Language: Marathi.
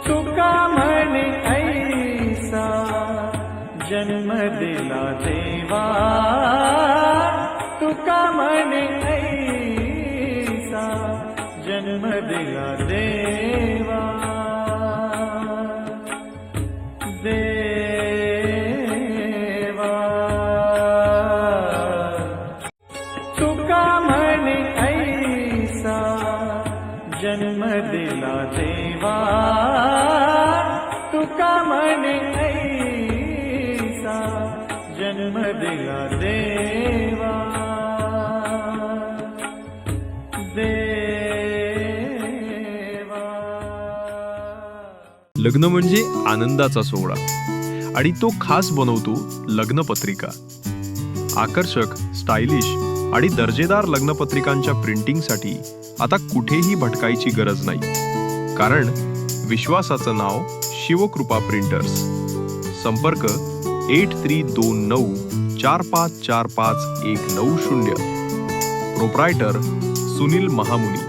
तुका म्हणे ऐसा जन्म दिला देवा, तुका म्हणे ऐसा जन्म दिला देवा. देवा तुका म्हणे ऐसा जन्म दिला देवा, तुका म्हणे ऐसा जन्म दिला देवा. देवा लग्न म्हणजे आनंदाचा सोहळा आणि तो खास बनवतो लग्नपत्रिका. आकर्षक, स्टायलिश आणि दर्जेदार लग्नपत्रिकांच्या प्रिंटिंगसाठी आता कुठेही भटकायची गरज नाही, कारण विश्वासाचं नाव शिवकृपा प्रिंटर्स. संपर्क 8329454519. प्रोप्रायटर सुनील महामुनी.